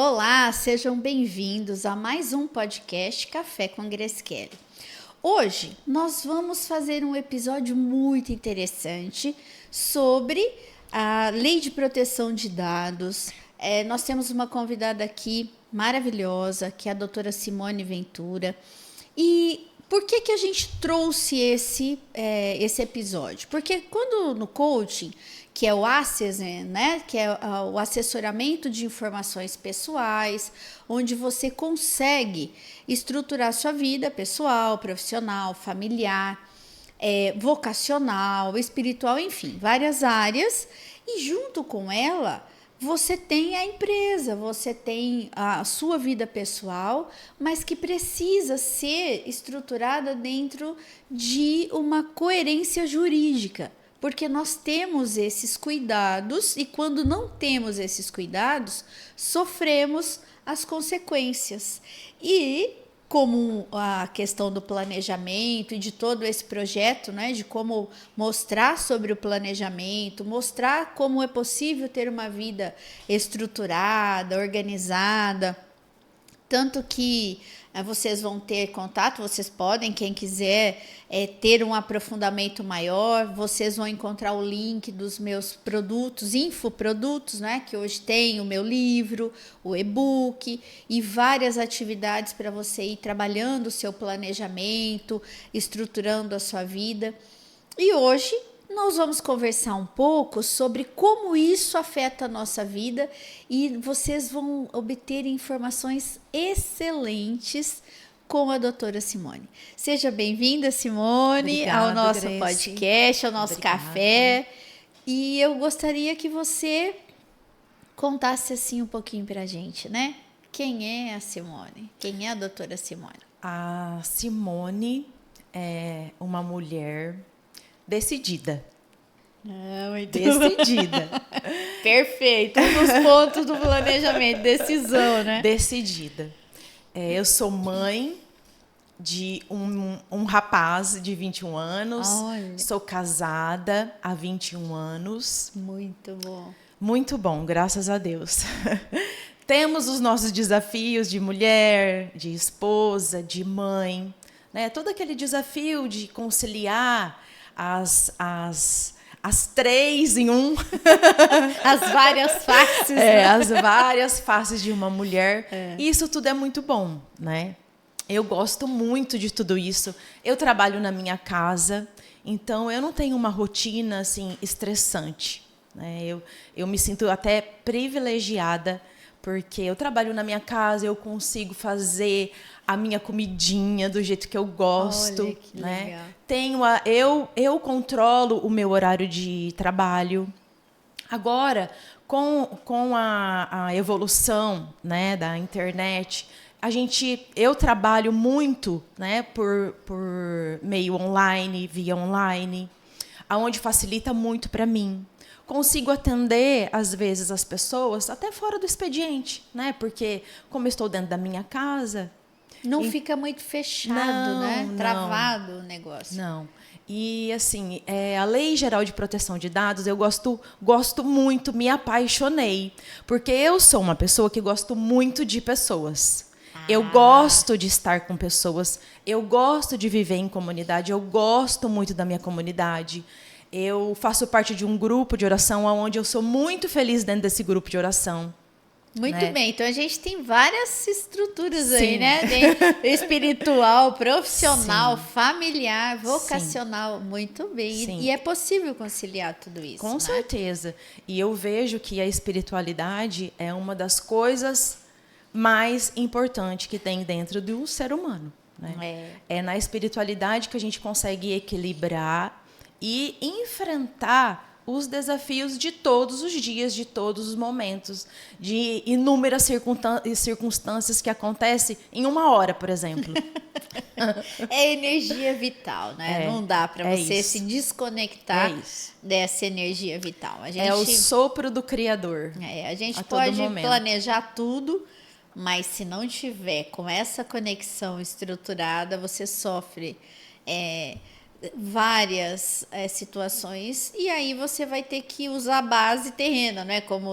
Olá, sejam bem-vindos a mais um podcast Café com Grace Kelly. Hoje nós vamos fazer um episódio muito interessante sobre a Lei de Proteção de Dados. Nós temos uma convidada aqui maravilhosa, que é a doutora Simone Ventura. E por que a gente trouxe esse episódio? Porque quando no coaching, que é o ACES, né, que é o assessoramento de informações pessoais, onde você consegue estruturar sua vida pessoal, profissional, familiar, vocacional, espiritual, enfim, várias áreas. E junto com ela, você tem a empresa, você tem a sua vida pessoal, mas que precisa ser estruturada dentro de uma coerência jurídica. Porque nós temos esses cuidados e quando não temos esses cuidados, sofremos as consequências. E como a questão do planejamento e de todo esse projeto, né, de como mostrar sobre o planejamento, mostrar como é possível ter uma vida estruturada, organizada, tanto que vocês vão ter contato, vocês podem, quem quiser ter um aprofundamento maior, vocês vão encontrar o link dos meus produtos, infoprodutos, né? Que hoje tem o meu livro, o e-book e várias atividades para você ir trabalhando o seu planejamento, estruturando a sua vida. E hoje nós vamos conversar um pouco sobre como isso afeta a nossa vida e vocês vão obter informações excelentes com a doutora Simone. Seja bem-vinda, Simone, ao nosso podcast, ao nosso café. E eu gostaria que você contasse assim um pouquinho pra gente, né? Quem é a Simone? Quem é a doutora Simone? A Simone é uma mulher decidida. Muito decidida. Perfeito. Um dos pontos do planejamento, decisão, né? Decidida. Eu sou mãe de um rapaz de 21 anos. Olha. Sou casada há 21 anos. Muito bom. Muito bom, graças a Deus. Temos os nossos desafios de mulher, de esposa, de mãe, né? Todo aquele desafio de conciliar as três em um. As várias faces. As várias faces de uma mulher. E isso tudo é muito bom, né? Eu gosto muito de tudo isso. Eu trabalho na minha casa, então eu não tenho uma rotina assim estressante, né? Eu me sinto até privilegiada, porque eu trabalho na minha casa, eu consigo fazer a minha comidinha do jeito que eu gosto. Olha, que legal. Eu controlo o meu horário de trabalho. Agora, com a evolução, né, da internet, eu trabalho muito, né, por meio online, via online, aonde facilita muito para mim. Consigo atender, às vezes, as pessoas até fora do expediente, né? Porque, como eu estou dentro da minha casa... Não fica muito fechado, né? Travado o negócio. Não. E, assim, a Lei Geral de Proteção de Dados, eu gosto muito, me apaixonei. Porque eu sou uma pessoa que gosto muito de pessoas. Eu gosto de estar com pessoas, eu gosto de viver em comunidade, eu gosto muito da minha comunidade. Eu faço parte de um grupo de oração onde eu sou muito feliz dentro desse grupo de oração. Muito né? bem, então a gente tem várias estruturas Sim. aí, né? Espiritual, profissional, Sim. familiar, vocacional. Sim. Muito bem. Sim. E é possível conciliar tudo isso. Com né? certeza. E eu vejo que a espiritualidade é uma das coisas mais importantes que tem dentro do ser humano. Né? É na espiritualidade que a gente consegue equilibrar e enfrentar os desafios de todos os dias, de todos os momentos, de inúmeras circunstâncias que acontecem em uma hora, por exemplo. É energia vital, né? Não dá para você isso. se desconectar dessa energia vital. É o sopro do Criador. A gente pode planejar tudo, mas se não tiver com essa conexão estruturada, você sofre várias situações, e aí você vai ter que usar a base terrena, né? Como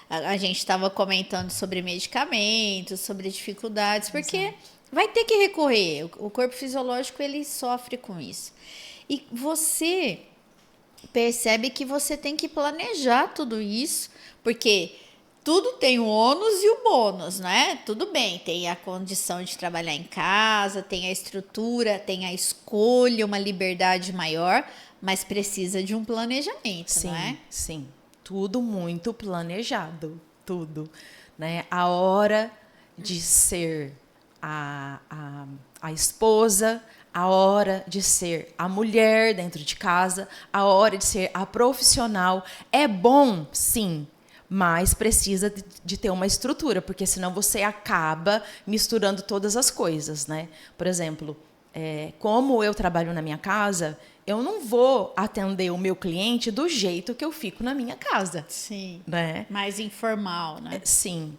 a gente estava comentando sobre medicamentos, sobre dificuldades, porque Exato. vai ter que recorrer. O corpo fisiológico ele sofre com isso. E você percebe que você tem que planejar tudo isso, porque tudo tem o ônus e o bônus, né? Tudo bem, tem a condição de trabalhar em casa, tem a estrutura, tem a escolha, uma liberdade maior, mas precisa de um planejamento, Sim, não é? sim. Tudo muito planejado, tudo. Né? A hora de ser a esposa, a hora de ser a mulher dentro de casa, a hora de ser a profissional. É bom, sim, mas precisa de ter uma estrutura, porque senão você acaba misturando todas as coisas, né? Por exemplo, como eu trabalho na minha casa, eu não vou atender o meu cliente do jeito que eu fico na minha casa. Sim. Né? Mais informal, né? Sim.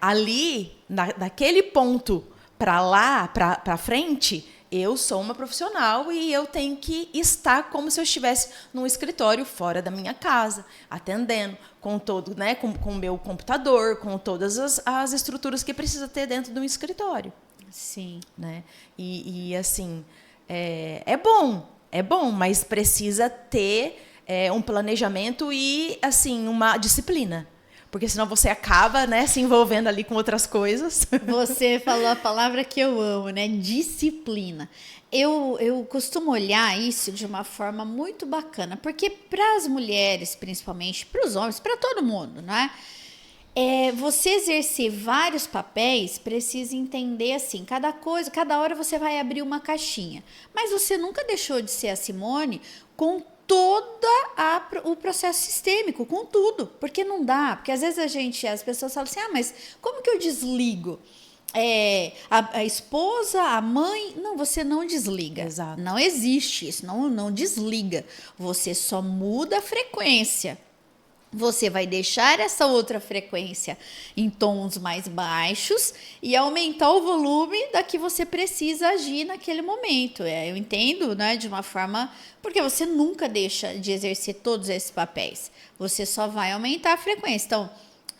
Ali, daquele ponto para lá, para frente, eu sou uma profissional e eu tenho que estar como se eu estivesse num escritório fora da minha casa, atendendo, com todo, né, com o meu computador, com todas as estruturas que precisa ter dentro de um escritório. Sim. Né? E assim, é bom, mas precisa ter um planejamento e assim uma disciplina. Porque senão você acaba, né, se envolvendo ali com outras coisas. Você falou a palavra que eu amo, né? Disciplina. Eu costumo olhar isso de uma forma muito bacana, porque para as mulheres, principalmente, para os homens, para todo mundo, né? Você exercer vários papéis precisa entender assim, cada coisa, cada hora você vai abrir uma caixinha. Mas você nunca deixou de ser a Simone com o processo sistêmico, com tudo, porque não dá, porque às vezes as pessoas falam assim, mas como que eu desligo? A esposa, a mãe, não, você não desliga. Exato. Não existe isso, não desliga, você só muda a frequência. Você vai deixar essa outra frequência em tons mais baixos e aumentar o volume da que você precisa agir naquele momento. Eu entendo, né, de uma forma... Porque você nunca deixa de exercer todos esses papéis. Você só vai aumentar a frequência. Então,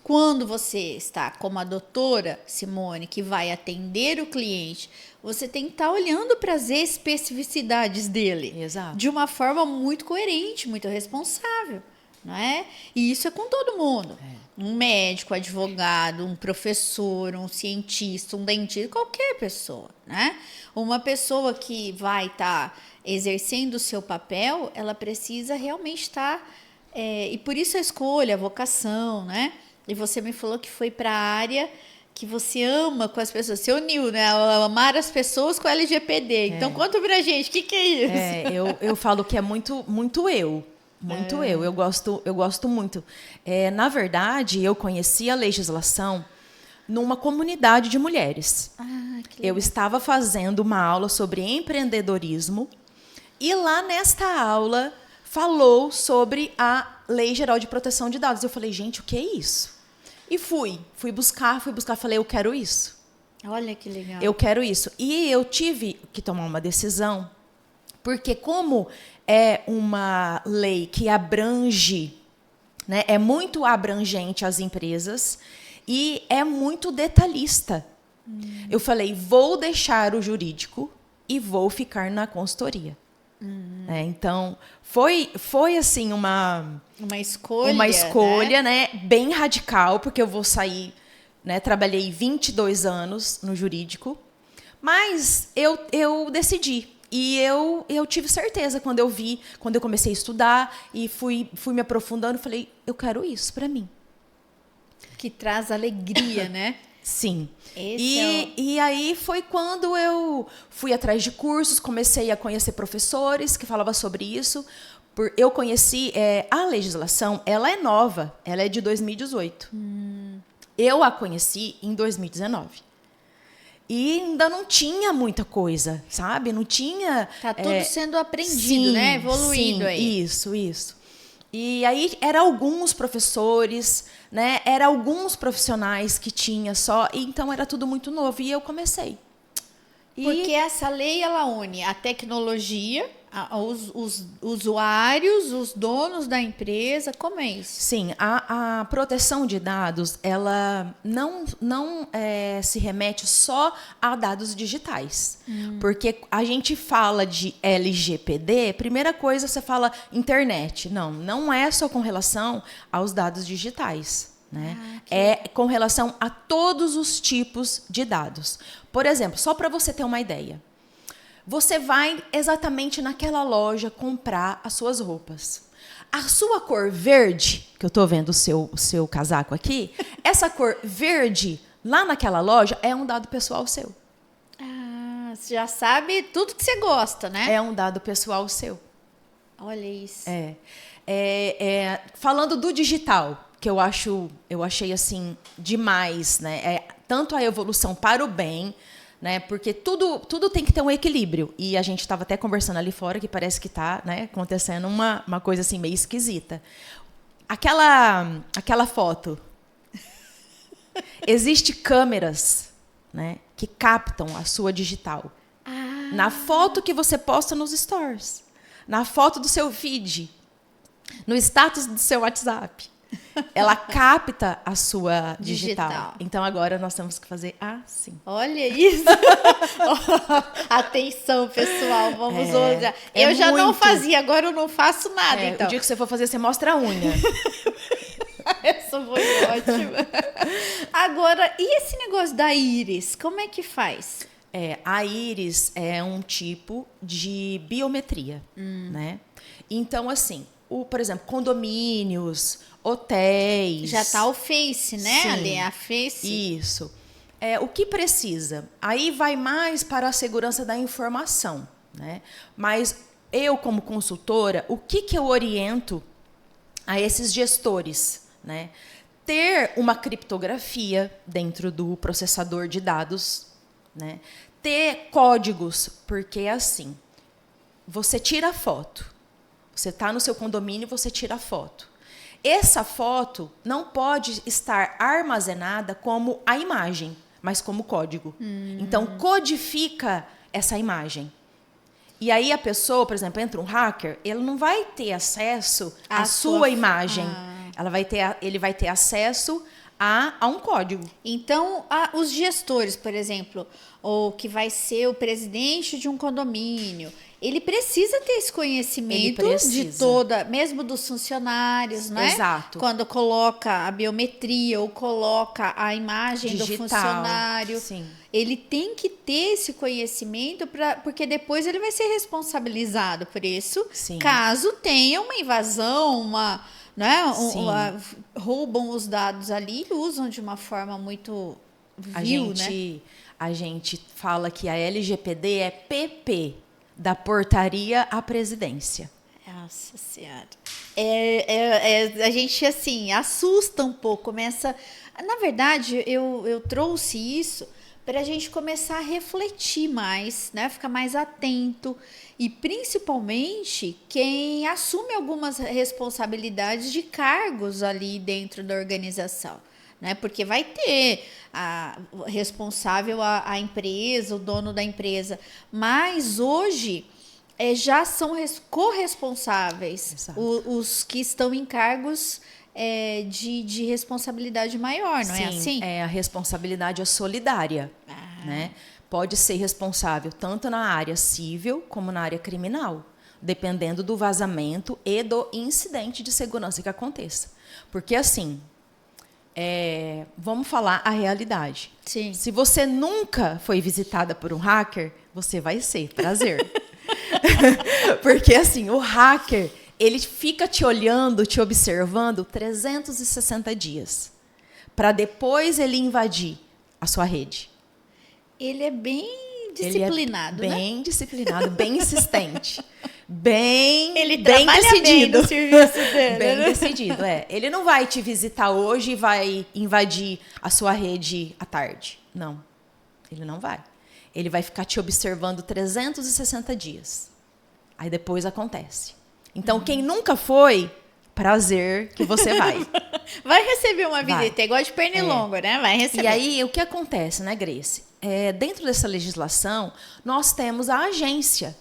quando você está como a doutora Simone, que vai atender o cliente, você tem que estar olhando para as especificidades dele. Exato. De uma forma muito coerente, muito responsável. Não é? E isso é com todo mundo. Um médico, advogado, um professor, um cientista, um dentista, qualquer pessoa, né? Uma pessoa que vai estar exercendo o seu papel, ela precisa realmente estar... e por isso a escolha, a vocação, né? E você me falou que foi para a área que você ama com as pessoas. Você uniu, né? Amar as pessoas com o LGPD. Então, conta pra gente, o que é isso? Eu falo que é muito, muito eu. Muito eu gosto muito. Na verdade, eu conheci a legislação numa comunidade de mulheres. Que legal. Eu estava fazendo uma aula sobre empreendedorismo e lá nesta aula falou sobre a Lei Geral de Proteção de Dados. Eu falei, gente, o que é isso? E fui buscar, falei, eu quero isso. Olha que legal. Eu quero isso. E eu tive que tomar uma decisão, porque como é uma lei que abrange, né, é muito abrangente às empresas e é muito detalhista. Eu falei, vou deixar o jurídico e vou ficar na consultoria. Então, foi assim uma escolha, né, bem radical, porque eu vou sair, né, trabalhei 22 anos no jurídico, mas eu decidi. E eu tive certeza quando eu comecei a estudar e fui me aprofundando, falei, eu quero isso para mim. Que traz alegria, né? Sim. E aí foi quando eu fui atrás de cursos, comecei a conhecer professores que falavam sobre isso. Eu conheci a legislação, ela é nova, ela é de 2018. Eu a conheci em 2019. E ainda não tinha muita coisa, sabe? Não tinha... Tá tudo sendo aprendido, né? Evoluindo aí. Isso. E aí eram alguns professores, né? Eram alguns profissionais que tinha só. E então era tudo muito novo. E eu comecei. Porque essa lei, ela une a tecnologia, Os usuários, os donos da empresa, como é isso? Sim, a proteção de dados, ela não se remete só a dados digitais. Porque a gente fala de LGPD, primeira coisa você fala internet. Não é só com relação aos dados digitais. Né? É com relação a todos os tipos de dados. Por exemplo, só para você ter uma ideia. Você vai exatamente naquela loja comprar as suas roupas. A sua cor verde, que eu estou vendo o seu casaco aqui, essa cor verde, lá naquela loja, é um dado pessoal seu. Você já sabe tudo que você gosta, né? É um dado pessoal seu. Olha isso. Falando do digital, que eu achei assim demais, né? Tanto a evolução para o bem, né? Porque tudo tem que ter um equilíbrio. E a gente estava até conversando ali fora que parece que está, né, acontecendo uma coisa assim meio esquisita. Aquela foto. Existem câmeras, né, que captam a sua digital. Na foto que você posta nos stories. Na foto do seu feed. No status do seu WhatsApp. Ela capta a sua digital. Então, agora nós temos que fazer assim. Olha isso. Atenção, pessoal. Vamos usar. Eu já não fazia, agora eu não faço nada. Então. O dia que você for fazer, você mostra a unha. Essa foi ótima. Agora, e esse negócio da íris? Como é que faz? A íris é um tipo de biometria. Né? Então, assim, por exemplo, condomínios, hotéis. Já está o Face, né? Sim, ali, a Face. Isso. O que precisa? Aí vai mais para a segurança da informação. Né? Mas eu, como consultora, o que eu oriento a esses gestores? Né? Ter uma criptografia dentro do processador de dados. Né? Ter códigos, porque é assim, você tira a foto. Você está no seu condomínio, você tira a foto. Essa foto não pode estar armazenada como a imagem, mas como código. Então, codifica essa imagem. E aí a pessoa, por exemplo, entra um hacker, ele não vai ter acesso à sua imagem. Ele vai ter acesso a um código. Então, os gestores, por exemplo, ou que vai ser o presidente de um condomínio, ele precisa ter esse conhecimento de toda, mesmo dos funcionários, né? Exato. Quando coloca a biometria ou coloca a imagem digital do funcionário. Sim. Ele tem que ter esse conhecimento, porque depois ele vai ser responsabilizado por isso, Sim. Caso tenha uma invasão, né? Roubam os dados ali e usam de uma forma muito vil, né? A gente fala que a LGPD é PP, da portaria à presidência. Nossa Senhora. A gente, assim, assusta um pouco. Começa... Na verdade, eu trouxe isso para a gente começar a refletir mais, né? Ficar mais atento. E, principalmente, quem assume algumas responsabilidades de cargos ali dentro da organização. Né? Porque vai ter responsável a empresa, o dono da empresa. Mas hoje já são corresponsáveis os que estão em cargos de responsabilidade maior, não é assim? A responsabilidade é solidária. Né? Pode ser responsável tanto na área civil como na área criminal, dependendo do vazamento e do incidente de segurança que aconteça. Porque assim... vamos falar a realidade. Sim. Se você nunca foi visitada por um hacker, você vai ser. Prazer. Porque, assim, o hacker, ele fica te olhando, te observando 360 dias. Para depois ele invadir a sua rede. Ele é bem disciplinado, né? Bem disciplinado, bem insistente. Ele bem decidido. Bem no serviço dele, bem decidido, Ele não vai te visitar hoje e vai invadir a sua rede à tarde. Não, ele não vai. Ele vai ficar te observando 360 dias. Aí depois acontece. Então, quem nunca foi, prazer que você vai. Vai receber uma visita, igual de pernilongo, né? Vai receber. E aí, o que acontece, né, Grace? Dentro dessa legislação, nós temos a Agência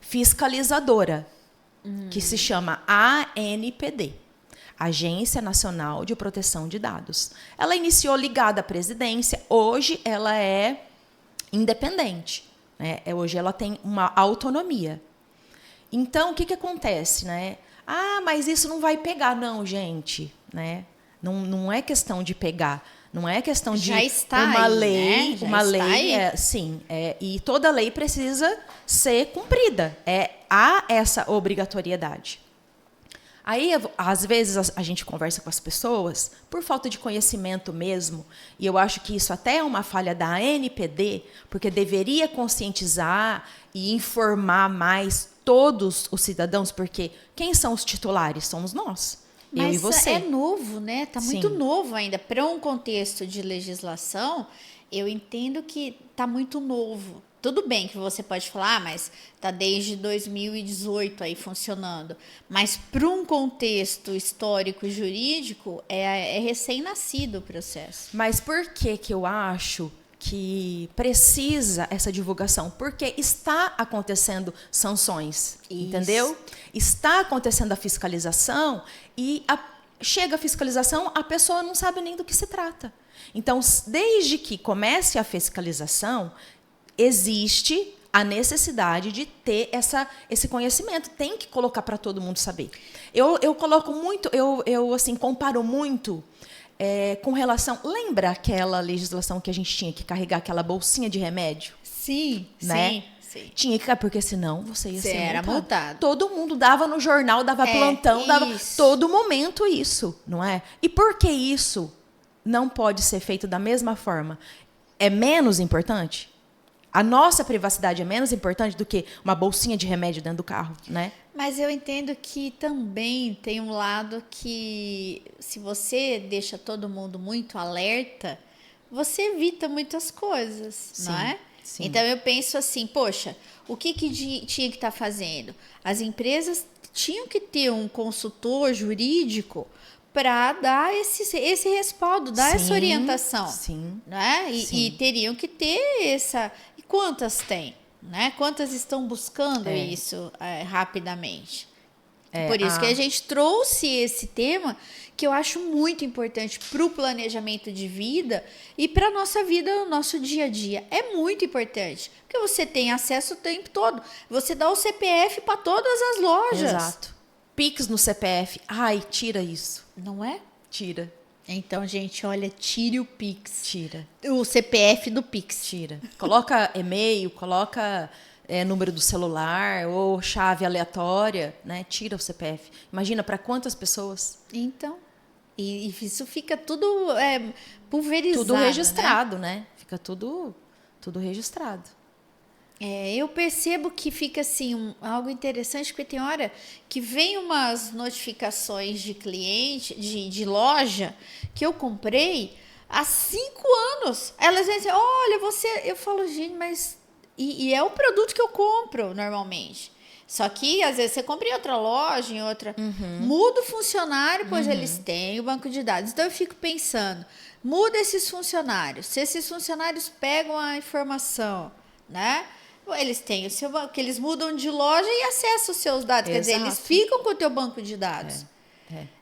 fiscalizadora, que se chama ANPD, Agência Nacional de Proteção de Dados. Ela iniciou ligada à presidência, hoje ela é independente, né? Hoje ela tem uma autonomia. Então, o que acontece, né? Ah, mas isso não vai pegar. Não, gente, né? Não é questão de pegar. Não é questão de já está uma aí, lei, né? Já uma está lei, aí. sim, e toda lei precisa ser cumprida. Há essa obrigatoriedade. Aí, às vezes, a gente conversa com as pessoas por falta de conhecimento mesmo, e eu acho que isso até é uma falha da ANPD, porque deveria conscientizar e informar mais todos os cidadãos, porque quem são os titulares? Somos nós, eu e Mas você. é novo, né? Tá muito Sim. novo ainda. Para um contexto de legislação, eu entendo que tá muito novo. Tudo bem que você pode falar, mas tá desde 2018 aí funcionando. Mas para um contexto histórico e jurídico, é recém-nascido o processo. Mas por que eu acho que precisa essa divulgação? Porque está acontecendo sanções, entendeu? Está acontecendo a fiscalização e chega a fiscalização, a pessoa não sabe nem do que se trata. Então, desde que comece a fiscalização, existe a necessidade de ter esse conhecimento. Tem que colocar para todo mundo saber. Eu coloco muito, eu assim, comparo muito com relação... Lembra aquela legislação que a gente tinha que carregar aquela bolsinha de remédio? Sim, Né? sim. Tinha que, porque senão você ia ser era multado. Todo mundo dava no jornal, dava plantão, dava todo momento isso, não é? E por que isso não pode ser feito da mesma forma? É menos importante? A nossa privacidade é menos importante do que uma bolsinha de remédio dentro do carro, né? Mas eu entendo que também tem um lado que, se você deixa todo mundo muito alerta, você evita muitas coisas, não é? Sim. Então eu penso assim, poxa, o que tinha que estar fazendo? As empresas tinham que ter um consultor jurídico para dar esse respaldo, dar essa orientação. Sim. Né? Sim. E teriam que ter essa... E quantas tem? Né? Quantas estão buscando isso rapidamente? Por isso que a gente trouxe esse tema, que eu acho muito importante para o planejamento de vida e para a nossa vida, o nosso dia a dia. É muito importante, porque você tem acesso o tempo todo. Você dá o CPF para todas as lojas. Exato. Pix no CPF. Ai, tira isso. Não é? Tira. Então, gente, olha, tire o Pix. Tira. O CPF do Pix. Tira. Coloca e-mail, coloca número do celular ou chave aleatória, né? Tira o CPF. Imagina para quantas pessoas? Então, e isso fica tudo pulverizado. Tudo registrado, né? Fica tudo registrado. Eu percebo que fica assim algo interessante, porque tem hora que vem umas notificações de cliente, de loja, que eu comprei há 5 anos. Elas dizem assim, olha, você... Eu falo, gente, mas... E é o produto que eu compro normalmente. Só que, às vezes, você compra em outra loja, em outra... Muda o funcionário, pois eles têm o banco de dados. Então, eu fico pensando, muda esses funcionários. Se esses funcionários pegam a informação, né? Eles têm o seu banco, que eles mudam de loja e acessam os seus dados. Exato. Quer dizer, eles ficam com o teu banco de dados.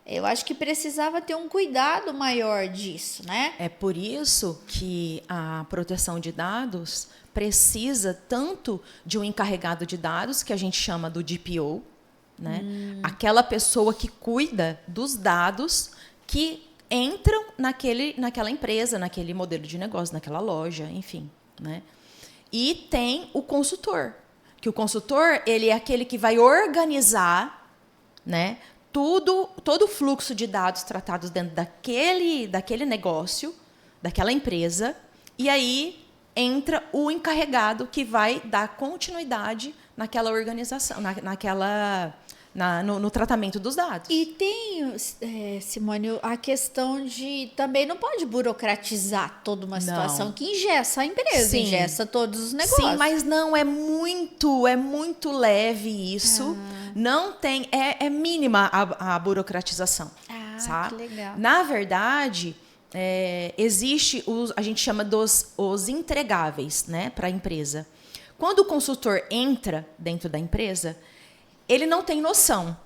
Eu acho que precisava ter um cuidado maior disso, né? É por isso que a proteção de dados precisa tanto de um encarregado de dados, que a gente chama do DPO, né? Aquela pessoa que cuida dos dados que entram naquela empresa, naquele modelo de negócio, naquela loja, enfim, né? E tem o consultor, que o consultor ele é aquele que vai organizar, né, todo o fluxo de dados tratados dentro daquele negócio, daquela empresa, e aí entra o encarregado que vai dar continuidade naquela organização, no tratamento dos dados. E tem, Simone, a questão de também não pode burocratizar toda uma situação que engessa a empresa, engessa todos os negócios. Sim, mas não, é muito leve isso. Não tem, é mínima a burocratização. Sabe? Que legal. Na verdade, existe a gente chama os entregáveis, né, para a empresa. Quando o consultor entra dentro da empresa, ele não tem noção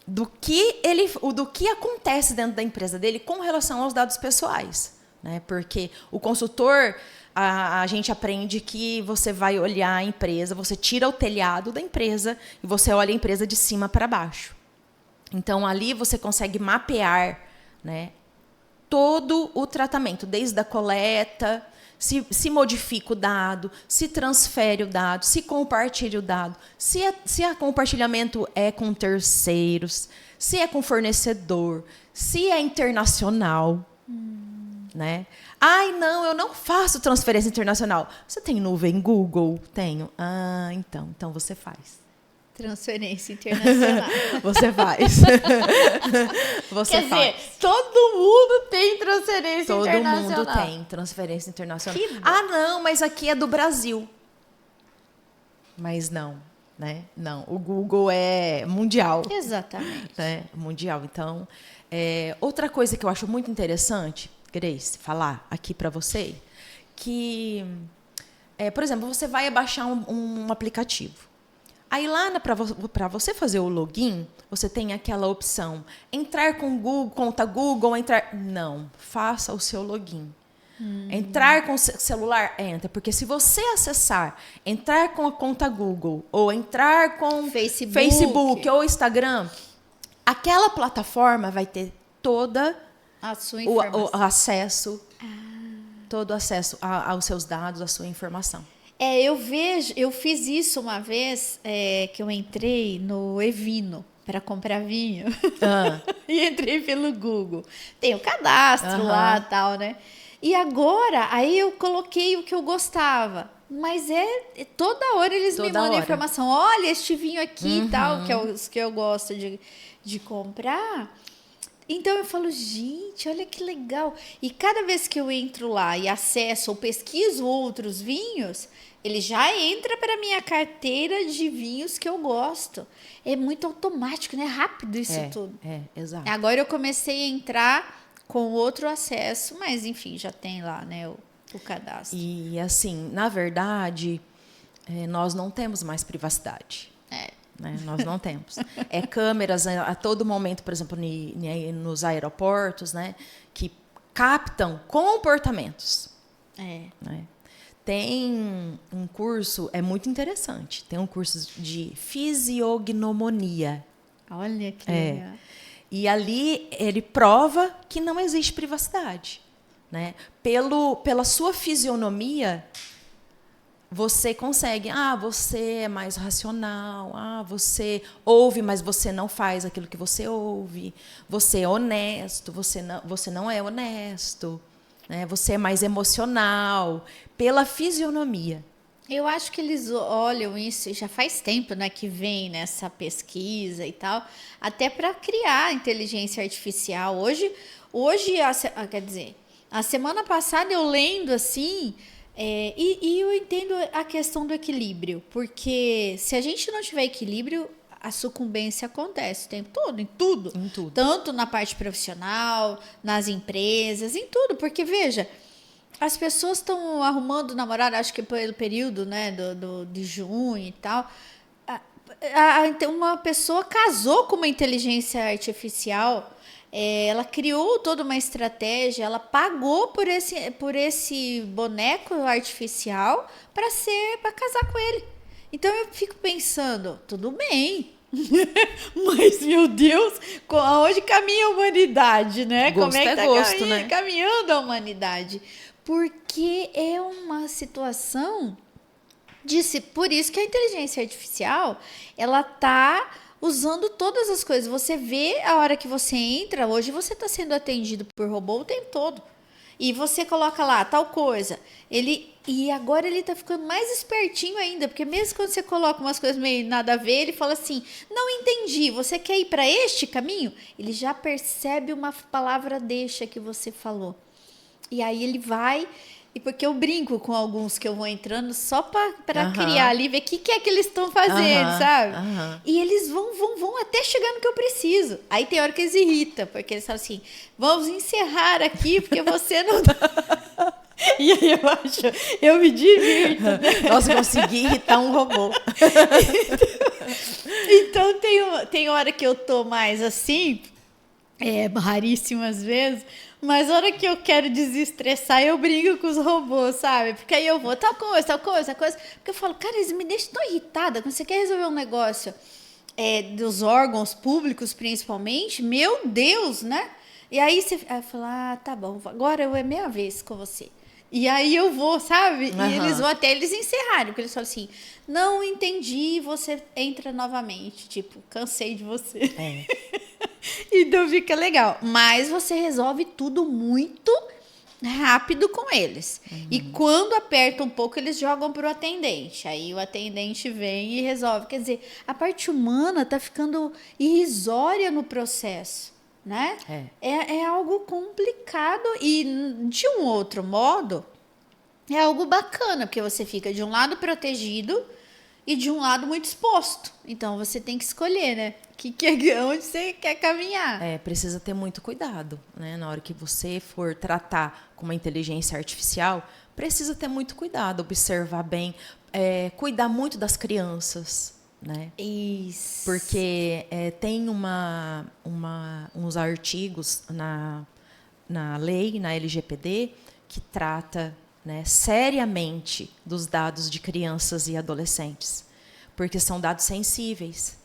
do que acontece dentro da empresa dele com relação aos dados pessoais, né? Porque o consultor, a gente aprende que você vai olhar a empresa, você tira o telhado da empresa e você olha a empresa de cima para baixo. Então, ali você consegue mapear, né, todo o tratamento, desde a coleta, se modifica o dado, se transfere o dado, se compartilha o dado, se o compartilhamento é com terceiros, se é com fornecedor, se é internacional. Né? Ai, não, eu não faço transferência internacional. Você tem nuvem Google? Tenho. Ah, então você faz. Transferência internacional. Você faz. Quer dizer, todo mundo tem transferência internacional. Todo mundo tem transferência internacional. Ah, não, mas aqui é do Brasil. Mas não, né? Não, o Google é mundial. Exatamente. Né? Mundial. Então, outra coisa que eu acho muito interessante, Grace, falar aqui para você, que, por exemplo, você vai baixar um aplicativo. Aí lá para você fazer o login, você tem aquela opção, entrar com Google, conta Google, entrar... Não, faça o seu login. Entrar com celular, entra. Porque se você acessar, entrar com a conta Google, ou entrar com Facebook ou Instagram, aquela plataforma vai ter toda a sua informação. O acesso, todo o acesso aos seus dados, à sua informação. Eu fiz isso uma vez que eu entrei no Evino para comprar vinho. E entrei pelo Google. Tem o cadastro lá e tal, né? E agora, aí eu coloquei o que eu gostava. Mas toda hora eles me mandam informação. Olha, este vinho aqui e tal, que é os que eu gosto de comprar. Então eu falo, gente, olha que legal. E cada vez que eu entro lá e acesso ou pesquiso outros vinhos, ele já entra para a minha carteira de vinhos que eu gosto. É muito automático, né? Rápido isso tudo. Exato. Agora eu comecei a entrar com outro acesso, mas enfim, já tem lá, né, o cadastro. E assim, na verdade, nós não temos mais privacidade. Né? Nós não temos. Câmeras a todo momento, por exemplo, nos aeroportos, né, que captam comportamentos. Né? Tem um curso, é muito interessante, tem um curso de fisiognomonia. Olha que legal. E ali ele prova que não existe privacidade. Né? Pela sua fisionomia, você consegue, você é mais racional, você ouve, mas você não faz aquilo que você ouve, você é honesto, você não é honesto, né? Você é mais emocional, pela fisionomia. Eu acho que eles olham isso, já faz tempo, né, que vem nessa pesquisa e tal, até para criar inteligência artificial. Hoje, quer dizer, a semana passada eu lendo assim, e eu entendo a questão do equilíbrio, porque se a gente não tiver equilíbrio, a sucumbência acontece o tempo todo, em tudo. Tanto na parte profissional, nas empresas, em tudo. Porque, veja, as pessoas estão arrumando namorado, acho que pelo período, né, de junho e tal. Uma pessoa casou com uma inteligência artificial, ela criou toda uma estratégia, ela pagou por esse boneco artificial para casar com ele. Então eu fico pensando, tudo bem, mas meu Deus, aonde caminha a humanidade, né? Gosto. Como é que está caminhando a humanidade? Porque é uma situação por isso que a inteligência artificial, ela tá usando todas as coisas. Você vê a hora que você entra, hoje você está sendo atendido por robô o tempo todo. E você coloca lá tal coisa. E agora ele tá ficando mais espertinho ainda, porque mesmo quando você coloca umas coisas meio nada a ver, ele fala assim: não entendi, você quer ir para este caminho? Ele já percebe uma palavra deixa que você falou. E aí ele vai, e porque eu brinco com alguns que eu vou entrando só para criar ali, ver o que é que eles estão fazendo, sabe? E eles vão até chegar no que eu preciso. Aí tem hora que eles irritam, porque eles falam assim: vamos encerrar aqui, porque você não... E aí eu me divirto. Nossa, consegui irritar um robô. Então tem hora que eu tô mais assim, raríssimas vezes, mas a hora que eu quero desestressar, eu brigo com os robôs, sabe? Porque aí eu vou, tal coisa. Porque eu falo, cara, eles me deixam tão irritada. Quando você quer resolver um negócio dos órgãos públicos, principalmente, meu Deus, né? E aí você fala, tá bom, agora é minha vez com você. E aí eu vou, sabe? E eles vão até eles encerrarem, porque eles falam assim, não entendi, você entra novamente. Tipo, cansei de você. Então fica legal. Mas você resolve tudo muito rápido com eles. E quando aperta um pouco, eles jogam pro atendente. Aí o atendente vem e resolve. Quer dizer, a parte humana tá ficando irrisória no processo. Né? É algo complicado e de um outro modo é algo bacana, porque você fica de um lado protegido e de um lado muito exposto. Então você tem que escolher, né? Onde você quer caminhar. Precisa ter muito cuidado, né? Na hora que você for tratar com uma inteligência artificial, precisa ter muito cuidado, observar bem, cuidar muito das crianças. Né? Isso. Porque tem uns artigos na lei, na LGPD, que trata, né, seriamente dos dados de crianças e adolescentes. Porque são dados sensíveis.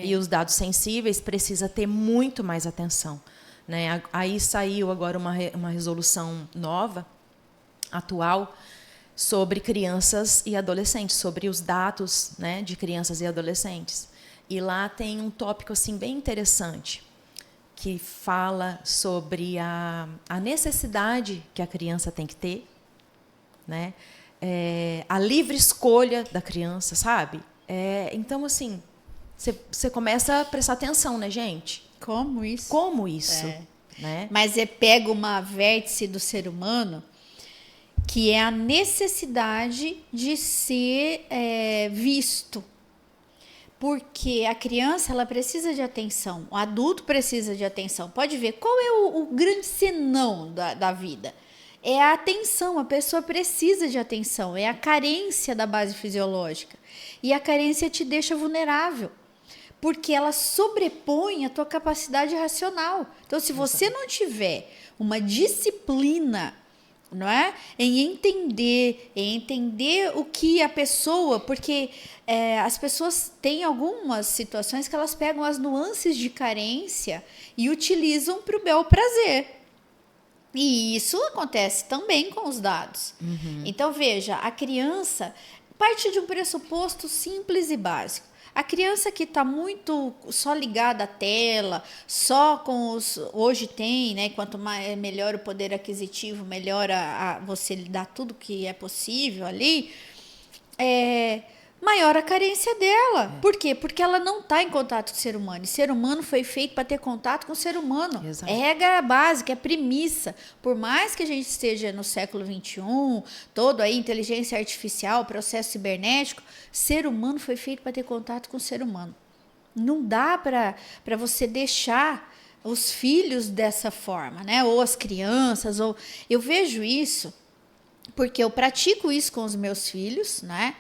E os dados sensíveis precisam ter muito mais atenção. Né? Aí saiu agora uma resolução nova, atual, sobre crianças e adolescentes, sobre os dados, né, de crianças e adolescentes. E lá tem um tópico assim, bem interessante, que fala sobre a necessidade que a criança tem que ter, né, a livre escolha da criança, sabe? Então, assim, você começa a prestar atenção, né, gente? Como isso? Como isso? Né? Mas pega uma vértice do ser humano, que é a necessidade de ser visto. Porque a criança, ela precisa de atenção, o adulto precisa de atenção. Pode ver, qual é o grande senão da vida? É a atenção, a pessoa precisa de atenção, é a carência da base fisiológica. E a carência te deixa vulnerável, porque ela sobrepõe a tua capacidade racional. Então, se você não tiver uma disciplina, não é? Em entender o que a pessoa, porque as pessoas têm algumas situações que elas pegam as nuances de carência e utilizam para o bel prazer. E isso acontece também com os dados. Então, veja, a criança parte de um pressuposto simples e básico. A criança que está muito só ligada à tela, só com os... Hoje tem, né? Quanto mais, melhor o poder aquisitivo, melhor você lhe dá tudo que é possível ali, maior a carência dela. Por quê? Porque ela não está em contato com o ser humano. E ser humano foi feito para ter contato com o ser humano. Exato. É regra básica, é premissa. Por mais que a gente esteja no século XXI, todo aí, inteligência artificial, processo cibernético, ser humano foi feito para ter contato com o ser humano. Não dá para você deixar os filhos dessa forma, né? Ou as crianças, ou... Eu vejo isso porque eu pratico isso com os meus filhos, né?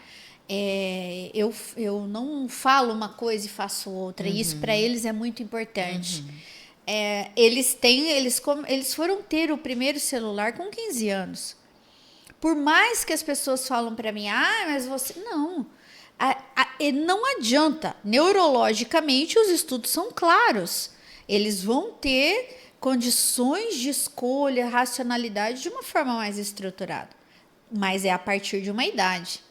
Eu não falo uma coisa e faço outra. E isso para eles é muito importante. Eles foram ter o primeiro celular com 15 anos. Por mais que as pessoas falam para mim, mas você... Não. Não adianta. Neurologicamente, os estudos são claros. Eles vão ter condições de escolha, racionalidade de uma forma mais estruturada. Mas é a partir de uma idade.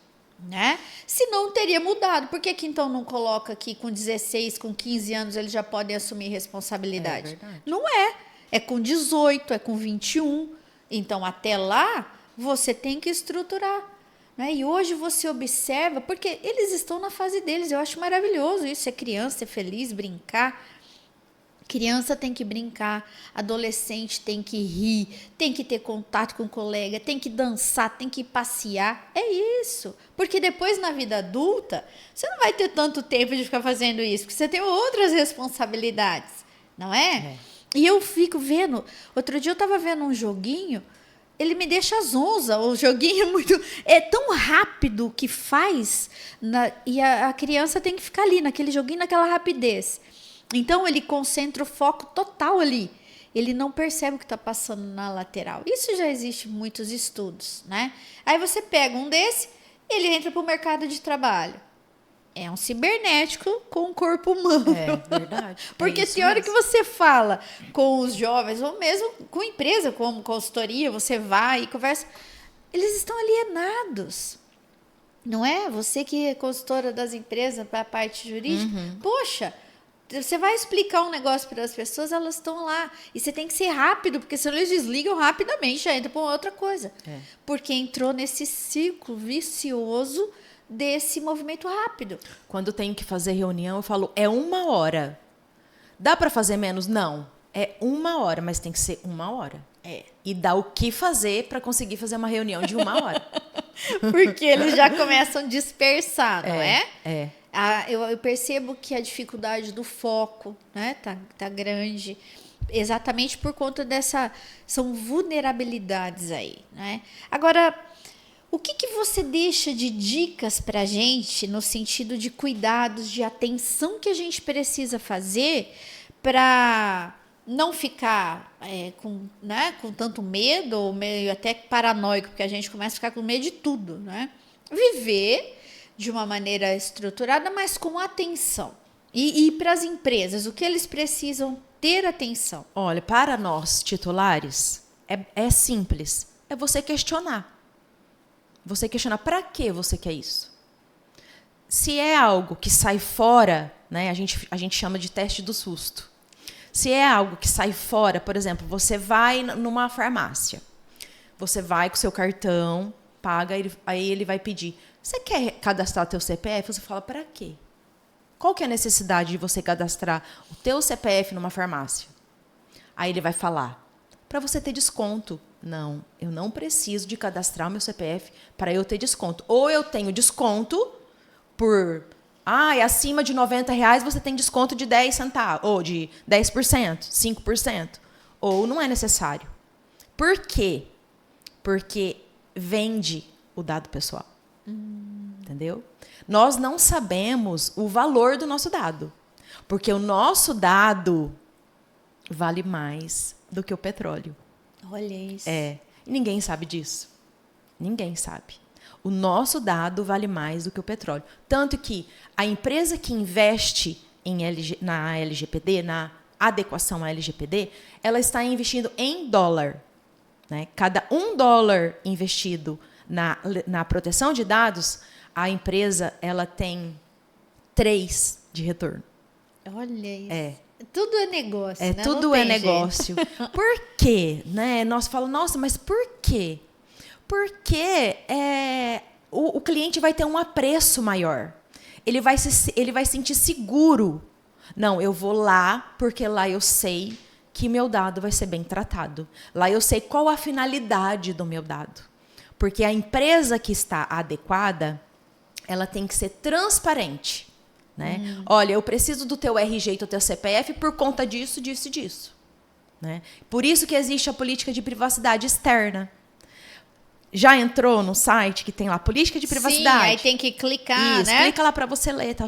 Né? Se não, teria mudado. Por que então não coloca aqui com 16, com 15 anos eles já podem assumir responsabilidade? Não é. É com 18, é com 21. Então, até lá, você tem que estruturar. Né? E hoje você observa, porque eles estão na fase deles. Eu acho maravilhoso isso. É criança, ser feliz, brincar. Criança tem que brincar, adolescente tem que rir, tem que ter contato com o colega, tem que dançar, tem que passear. É isso. Porque depois, na vida adulta, você não vai ter tanto tempo de ficar fazendo isso, porque você tem outras responsabilidades, não é? E eu fico vendo... Outro dia eu estava vendo um joguinho ele me deixa zonza. O joguinho é muito... É tão rápido que faz, e a criança tem que ficar ali, naquele joguinho, naquela rapidez. Então, ele concentra o foco total ali. Ele não percebe o que está passando na lateral. Isso já existe em muitos estudos, né? Aí você pega um desse, ele entra para o mercado de trabalho. É um cibernético com um corpo humano. É verdade. Porque tem hora que você fala com os jovens, ou mesmo com empresa, como consultoria, você vai e conversa, eles estão alienados. Não é? Você que é consultora das empresas para a parte jurídica, poxa, você vai explicar um negócio para as pessoas, elas estão lá. E você tem que ser rápido, porque senão eles desligam rapidamente, já entra para outra coisa. Porque entrou nesse círculo vicioso desse movimento rápido. Quando eu tenho que fazer reunião, eu falo, é 1 hora. Dá para fazer menos? Não. É 1 hora, mas tem que ser 1 hora. E dá o que fazer para conseguir fazer uma reunião de 1 hora. Porque eles já começam a dispersar, não é? Eu percebo que a dificuldade do foco, né, tá grande, exatamente por conta são vulnerabilidades aí, né? Agora, o que você deixa de dicas para a gente no sentido de cuidados, de atenção que a gente precisa fazer para não ficar com tanto medo, ou meio até paranoico, porque a gente começa a ficar com medo de tudo, né? Viver de uma maneira estruturada, mas com atenção. E para as empresas, o que eles precisam ter atenção? Olha, para nós titulares, é simples. É você questionar. Você questionar para que você quer isso. Se é algo que sai fora, né, a gente chama de teste do susto. Se é algo que sai fora, por exemplo, você vai numa farmácia, você vai com o seu cartão, paga, aí ele vai pedir, você quer cadastrar teu CPF? Você fala, para quê? Qual que é a necessidade de você cadastrar o teu CPF numa farmácia? Aí ele vai falar, para você ter desconto. Não, eu não preciso de cadastrar o meu CPF para eu ter desconto. Ou eu tenho desconto por... acima de R$90 você tem desconto de 10 centavos, ou de 10%, 5%. Ou não é necessário. Por quê? Porque vende o dado pessoal. Entendeu? Nós não sabemos o valor do nosso dado. Porque o nosso dado vale mais do que o petróleo. Olha isso. E ninguém sabe disso. Ninguém sabe. O nosso dado vale mais do que o petróleo. Tanto que a empresa que investe na LGPD, na adequação à LGPD, ela está investindo em dólar. Né? Cada $1 investido na proteção de dados, a empresa ela tem 3 de retorno. Olha isso. Tudo é negócio, né? Tudo é negócio. Por quê? Né? Nós falamos, nossa, mas por quê? Porque o cliente vai ter um apreço maior. Ele vai se sentir seguro. Não, eu vou lá porque lá eu sei que meu dado vai ser bem tratado. Lá eu sei qual a finalidade do meu dado. Porque a empresa que está adequada, ela tem que ser transparente. Né? Olha, eu preciso do teu RG e do teu CPF por conta disso, disso e disso. Né? Por isso que existe a política de privacidade externa. Já entrou no site que tem lá política de privacidade? Sim, aí tem que clicar, isso, né? Clica lá para você ler, tal.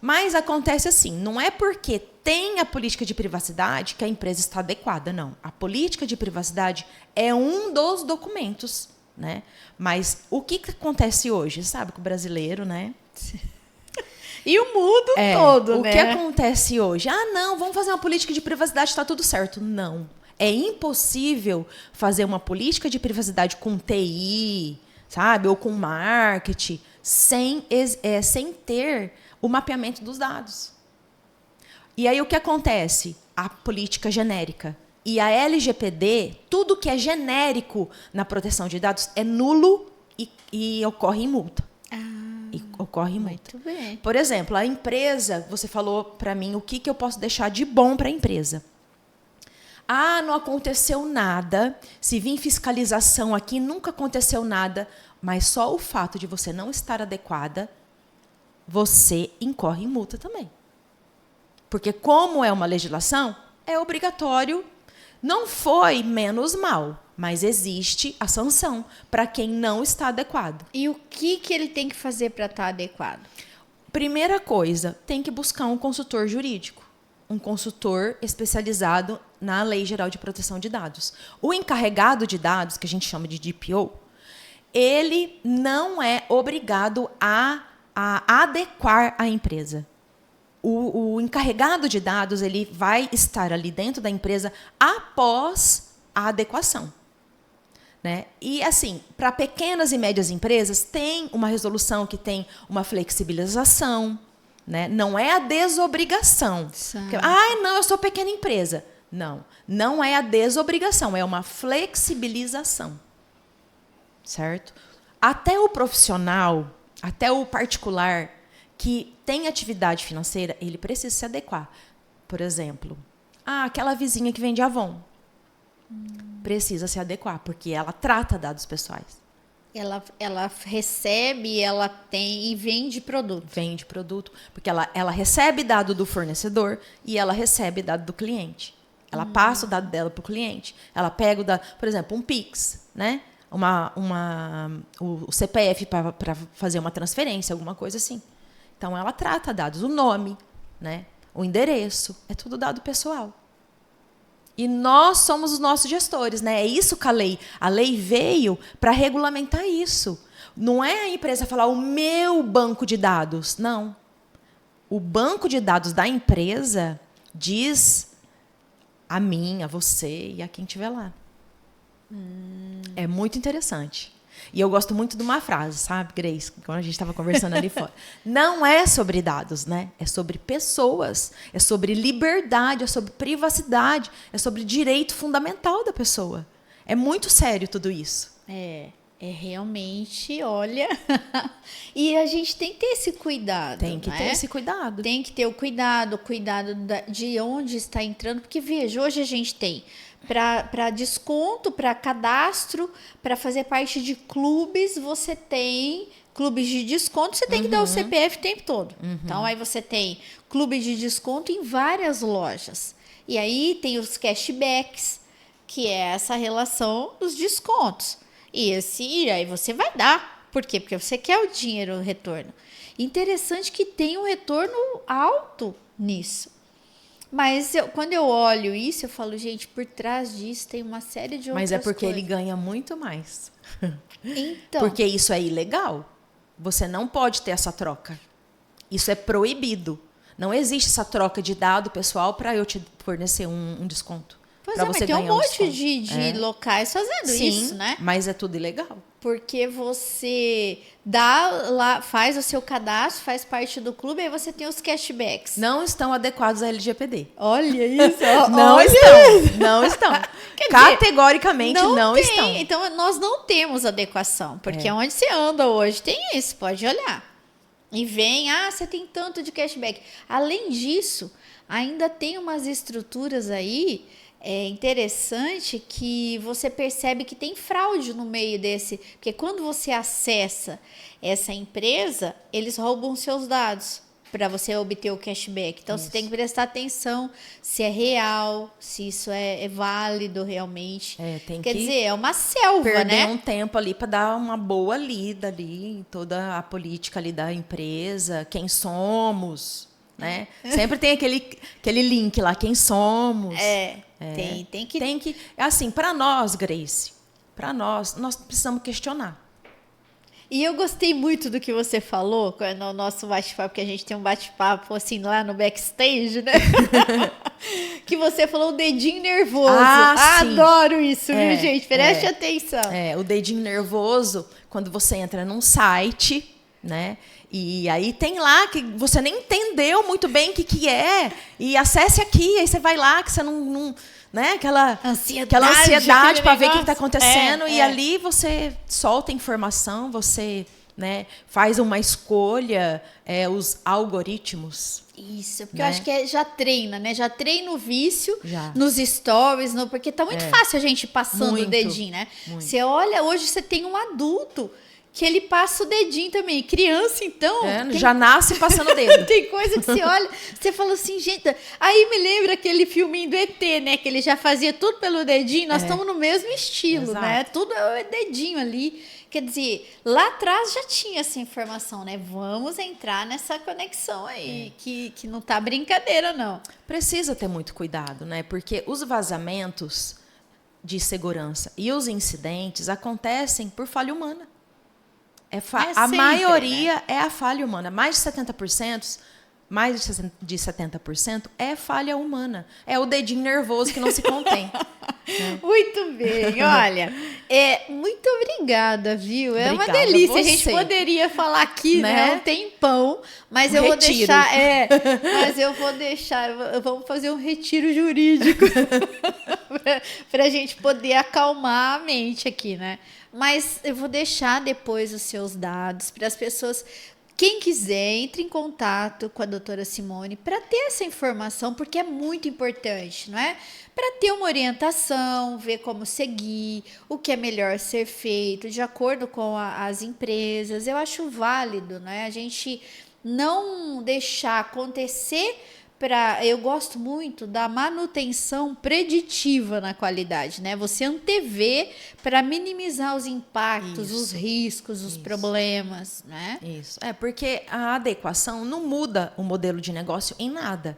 Mas acontece assim, não é porque tem a política de privacidade que a empresa está adequada, não. A política de privacidade é um dos documentos, né? Mas o que acontece hoje? Sabe que o brasileiro, né? E o mundo todo, né? O que acontece hoje? Não, vamos fazer uma política de privacidade, está tudo certo. Não. É impossível fazer uma política de privacidade com TI, sabe? Ou com marketing, sem ter o mapeamento dos dados. E aí o que acontece? A política genérica. E a LGPD, tudo que é genérico na proteção de dados é nulo e ocorre em multa. E ocorre muito. Bem. Por exemplo, a empresa, você falou para mim o que eu posso deixar de bom para a empresa. Não aconteceu nada. Se vir fiscalização aqui, nunca aconteceu nada. Mas só o fato de você não estar adequada, você incorre em multa também. Porque como é uma legislação, é obrigatório Não foi menos mal, mas existe a sanção para quem não está adequado. E o que ele tem que fazer para estar adequado? Primeira coisa, tem que buscar um consultor jurídico, um consultor especializado na Lei Geral de Proteção de Dados. O encarregado de dados, que a gente chama de DPO, ele não é obrigado a adequar a empresa. O encarregado de dados, ele vai estar ali dentro da empresa após a adequação. Né? E, assim, para pequenas e médias empresas, tem uma resolução que tem uma flexibilização, né? Não é a desobrigação. Não, eu sou pequena empresa. Não é a desobrigação, é uma flexibilização. Certo? Até o profissional, até o particular que tem atividade financeira, ele precisa se adequar. Por exemplo, aquela vizinha que vende Avon. Precisa se adequar, porque ela trata dados pessoais. Ela recebe, ela tem e vende produto. Vende produto, porque ela recebe dado do fornecedor e ela recebe dado do cliente. Ela passa o dado dela para o cliente. Ela pega o dado, por exemplo, um Pix, né? O CPF para fazer uma transferência, alguma coisa assim. Então, ela trata dados, o nome, né? O endereço, é tudo dado pessoal. E nós somos os nossos gestores, né? É isso que a lei veio para regulamentar isso. Não é a empresa falar o meu banco de dados, não. O banco de dados da empresa diz a mim, a você e a quem estiver lá. É muito interessante. E eu gosto muito de uma frase, sabe, Grace? Quando a gente estava conversando ali fora. Não é sobre dados, né? É sobre pessoas. É sobre liberdade, é sobre privacidade, é sobre direito fundamental da pessoa. É muito sério tudo isso. É realmente, olha... E a gente tem que ter esse cuidado. Tem que ter esse cuidado. Tem que ter o cuidado de onde está entrando. Porque, veja, hoje a gente tem... Para desconto, para cadastro, para fazer parte de clubes, você tem clubes de desconto, você tem que dar o CPF o tempo todo. Então, aí você tem clube de desconto em várias lojas. E aí tem os cashbacks, que é essa relação dos descontos. E aí você vai dar. Por quê? Porque você quer o dinheiro, o retorno. Interessante que tem um retorno alto nisso. Mas quando eu olho isso, eu falo, gente, por trás disso tem uma série de outras coisas. Mas é porque ele ganha muito mais. Então. Porque isso é ilegal. Você não pode ter essa troca. Isso é proibido. Não existe essa troca de dado pessoal para eu te fornecer um desconto. Pois é, mas tem um monte de locais fazendo isso, né? Mas é tudo ilegal. Porque você dá lá, faz o seu cadastro, faz parte do clube, aí você tem os cashbacks. Não estão adequados à LGPD. Olha isso. Não estão. Categoricamente não estão. Então, nós não temos adequação. Porque onde você anda hoje tem isso, pode olhar. E vem, você tem tanto de cashback. Além disso, ainda tem umas estruturas aí... É interessante que você percebe que tem fraude no meio desse... Porque quando você acessa essa empresa, eles roubam seus dados para você obter o cashback. Então, você tem que prestar atenção se é real, se isso é válido realmente. Quer dizer, é uma selva, perder, né? Um tempo ali para dar uma boa lida ali, toda a política ali da empresa, quem somos... Né? Sempre tem aquele link lá, quem somos. Tem que... Assim, para nós, Grace, nós precisamos questionar. E eu gostei muito do que você falou no nosso bate-papo, porque a gente tem um bate-papo assim lá no backstage, né? Que você falou o dedinho nervoso. Adoro isso, viu, gente? Preste atenção. O dedinho nervoso, quando você entra num site, né? E aí tem lá que você nem entendeu muito bem o que é. E acesse aqui, aí você vai lá, que você não né? Aquela ansiedade para ver o que está acontecendo. E ali você solta informação, você, né, faz uma escolha, os algoritmos. Isso, porque eu acho que já treina, né? Já treina o vício nos stories, porque tá muito fácil a gente passando o dedinho, né? Muito. Você olha, hoje você tem um adulto que ele passa o dedinho também. Criança, então... já nasce passando o dedo. Tem coisa que você olha, você fala assim, gente... Aí me lembra aquele filminho do ET, né? Que ele já fazia tudo pelo dedinho. Nós estamos no mesmo estilo, né? Tudo é o dedinho ali. Quer dizer, lá atrás já tinha essa informação, né? Vamos entrar nessa conexão aí, que não tá brincadeira, não. Precisa ter muito cuidado, né? Porque os vazamentos de segurança e os incidentes acontecem por falha humana. A maioria, né? É a falha humana. Mais de 70%, mais de 70% é falha humana. É o dedinho nervoso que não se contém. Né? Muito bem, olha, muito obrigada, viu? É uma delícia. A gente poderia falar aqui, né? Um tempão, mas eu vou deixar. Mas eu vou deixar. Vamos fazer um retiro jurídico para a gente poder acalmar a mente aqui, né? Mas eu vou deixar depois os seus dados para as pessoas. Quem quiser, entre em contato com a doutora Simone para ter essa informação, porque é muito importante, não é? Para ter uma orientação, ver como seguir, o que é melhor ser feito, de acordo com as empresas. Eu acho válido, não é? A gente não deixar acontecer. Eu gosto muito da manutenção preditiva na qualidade, né? Você antever para minimizar os impactos, os riscos, os problemas, né? Isso. Porque a adequação não muda o modelo de negócio em nada.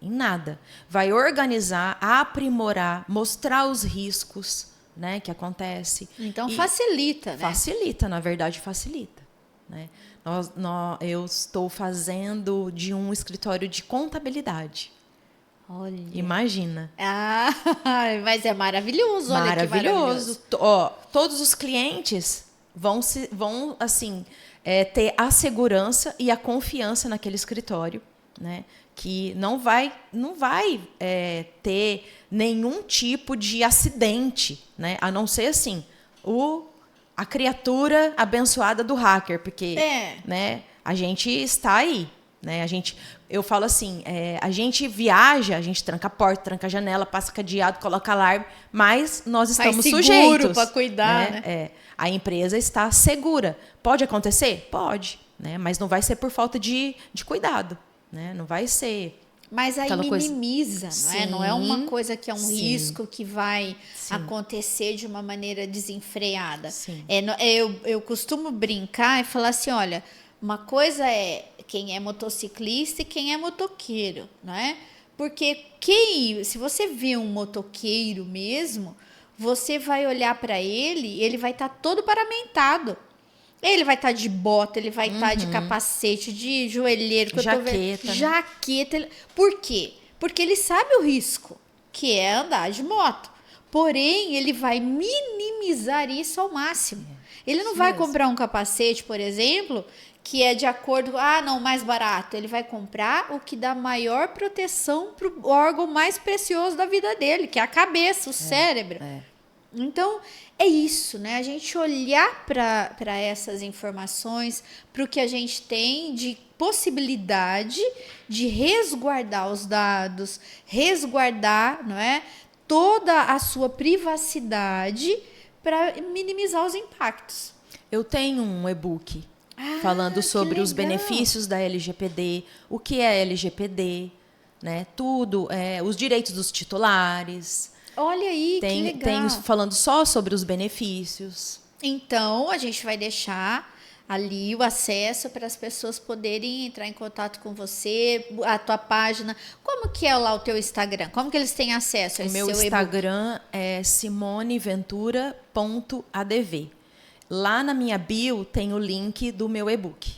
Em nada. Vai organizar, aprimorar, mostrar os riscos, né, que acontece. Então facilita, né? Facilita, na verdade, facilita, né? Eu estou fazendo de um escritório de contabilidade. Olha. Imagina. Mas é maravilhoso. Olha maravilhoso. Que maravilhoso. Todos os clientes vão assim, ter a segurança e a confiança naquele escritório, né? Que não vai ter nenhum tipo de acidente, né? A não ser assim, a criatura abençoada do hacker, porque né, a gente está aí, né? Eu falo assim, a gente viaja, a gente tranca a porta, tranca a janela, passa cadeado, coloca alarme, mas nós estamos sujeitos para cuidar, né? A empresa está segura. Pode acontecer? Pode, né? Mas não vai ser por falta de cuidado, né? Não vai ser. Mas aí minimiza, não é? Não é uma coisa que é um risco que vai acontecer de uma maneira desenfreada. Eu costumo brincar e falar assim, olha, uma coisa é quem é motociclista e quem é motoqueiro, não é? Porque se você vê um motoqueiro mesmo, você vai olhar para ele vai estar todo paramentado. Ele vai estar de bota, ele vai estar de capacete, de joelheiro, jaqueta. Por quê? Porque ele sabe o risco, que é andar de moto. Porém, ele vai minimizar isso ao máximo. Ele não vai comprar um capacete, por exemplo, que é de acordo com, mais barato. Ele vai comprar o que dá maior proteção para o órgão mais precioso da vida dele, que é a cabeça, o cérebro. Então, é isso, né? A gente olhar para essas informações, para o que a gente tem de possibilidade de resguardar os dados, resguardar, não é, toda a sua privacidade para minimizar os impactos. Eu tenho um e-book falando sobre os benefícios da LGPD, o que é LGPD, né? Tudo, os direitos dos titulares. Olha aí, que legal. Tem falando só sobre os benefícios. Então, a gente vai deixar ali o acesso para as pessoas poderem entrar em contato com você, a tua página. Como que é lá o teu Instagram? Como que eles têm acesso a esse seu e-book? O meu Instagram é simoneventura.adv. Lá na minha bio tem o link do meu e-book.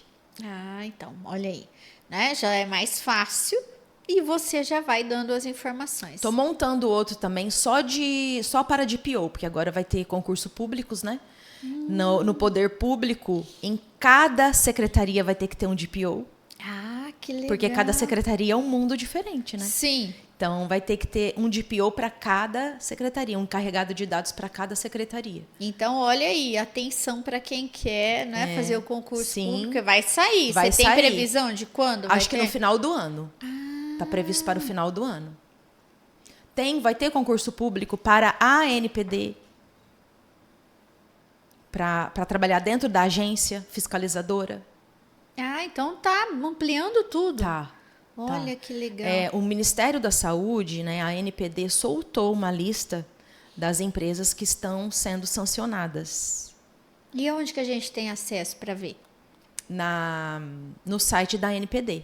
Então, olha aí, né? Já é mais fácil. E você já vai dando as informações. Estou montando outro também só para DPO, porque agora vai ter concurso públicos, né? No poder público, em cada secretaria vai ter que ter um DPO. Que legal. Porque cada secretaria é um mundo diferente, né? Sim. Então, vai ter que ter um DPO para cada secretaria, um encarregado de dados para cada secretaria. Então, olha aí, atenção para quem quer, né, fazer o concurso público. Vai sair. Você tem previsão de quando vai ter? Acho que no final do ano. Está previsto para o final do ano. Vai ter concurso público para a ANPD, para trabalhar dentro da agência fiscalizadora. Ah, então tá ampliando tudo. Tá. Olha que legal. O Ministério da Saúde, né, a ANPD, soltou uma lista das empresas que estão sendo sancionadas. E onde que a gente tem acesso para ver? No site da ANPD.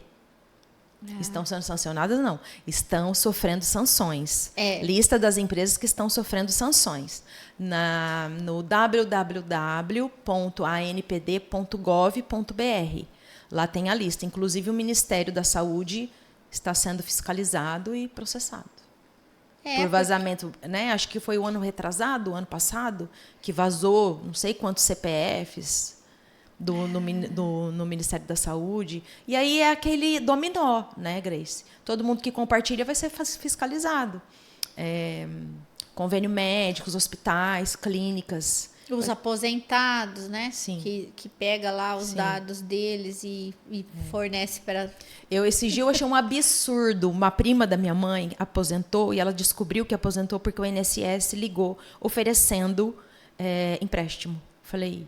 Estão sendo sancionadas? Não. Estão sofrendo sanções. Lista das empresas que estão sofrendo sanções. No www.anpd.gov.br. Lá tem a lista. Inclusive, o Ministério da Saúde está sendo fiscalizado e processado. Por vazamento, né? Acho que foi o ano retrasado, o ano passado, que vazou não sei quantos CPFs no Ministério da Saúde. E aí é aquele dominó, né, Grace? Todo mundo que compartilha vai ser fiscalizado. Convênio médicos, hospitais, clínicas. Os aposentados, né? Sim. Que pega lá os dados deles e fornece para... Esse dia eu achei um absurdo. Uma prima da minha mãe aposentou e ela descobriu que aposentou porque o INSS ligou oferecendo empréstimo. Falei,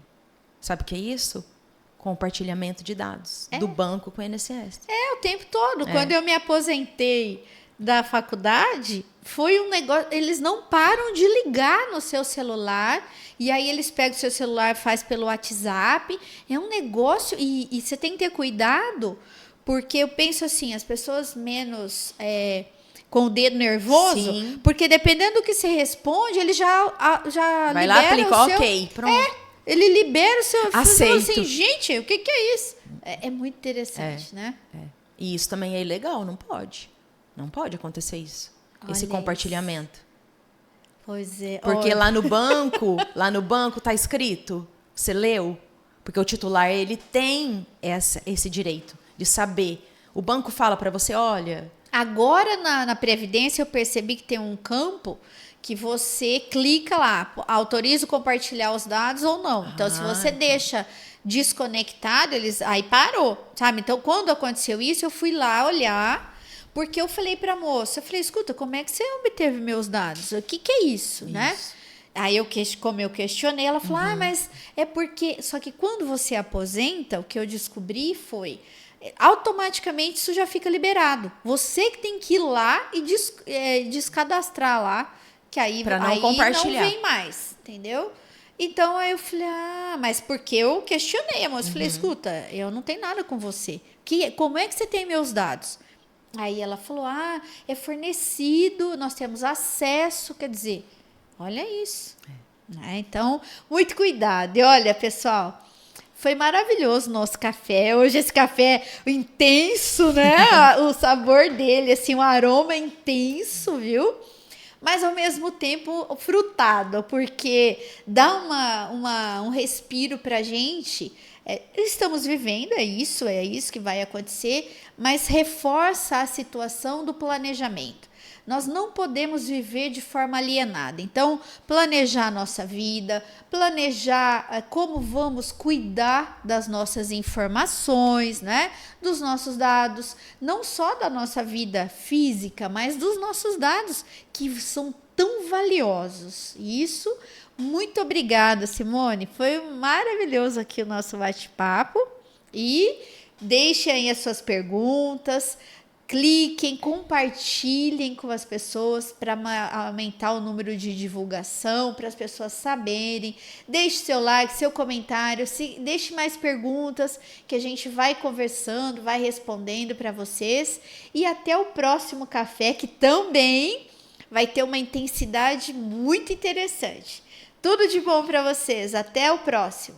sabe o que é isso? Compartilhamento de dados do banco com o INSS. O tempo todo. Quando eu me aposentei da faculdade, foi um negócio... Eles não param de ligar no seu celular... E aí eles pegam o seu celular e faz pelo WhatsApp. É um negócio... E você tem que ter cuidado, porque eu penso assim, as pessoas menos... com o dedo nervoso, Sim. Porque dependendo do que você responde, ele já vai libera lá, clica, o seu... ok, pronto. Ele libera o seu... Aceito. Assim, gente, o que é isso? É muito interessante, né? E isso também é ilegal, não pode. Não pode acontecer isso. Esse compartilhamento. Pois é. Porque lá no banco tá escrito, você leu? Porque o titular, ele tem esse direito de saber. O banco fala para você, olha... Agora, na Previdência, eu percebi que tem um campo que você clica lá, autoriza compartilhar os dados ou não. Então, se você deixa desconectado, aí parou, sabe? Então, quando aconteceu isso, eu fui lá olhar... Porque eu falei para a moça, escuta, como é que você obteve meus dados? O que é isso, né? Aí, como eu questionei, ela falou, mas é porque... Só que quando você aposenta, o que eu descobri foi, automaticamente isso já fica liberado. Você que tem que ir lá e descadastrar lá, que aí não vem mais, entendeu? Então, aí eu falei, mas porque eu questionei a moça. Falei, escuta, eu não tenho nada com você. Como é que você tem meus dados? Aí ela falou, é fornecido, nós temos acesso, quer dizer, olha isso. Então, muito cuidado. E olha, pessoal, foi maravilhoso o nosso café. Hoje esse café intenso, né? O sabor dele, assim, um aroma intenso, viu? Mas, ao mesmo tempo, frutado, porque dá um respiro pra gente. Estamos vivendo, é isso que vai acontecer, mas reforça a situação do planejamento. Nós não podemos viver de forma alienada. Então, planejar a nossa vida, planejar como vamos cuidar das nossas informações, né? Dos nossos dados, não só da nossa vida física, mas dos nossos dados, que são tão valiosos. Isso. Muito obrigada, Simone. Foi maravilhoso aqui o nosso bate-papo. E deixem aí as suas perguntas, cliquem, compartilhem com as pessoas para aumentar o número de divulgação, para as pessoas saberem. Deixe seu like, seu comentário, deixe mais perguntas que a gente vai conversando, vai respondendo para vocês. E até o próximo café, que também vai ter uma intensidade muito interessante. Tudo de bom para vocês. Até o próximo.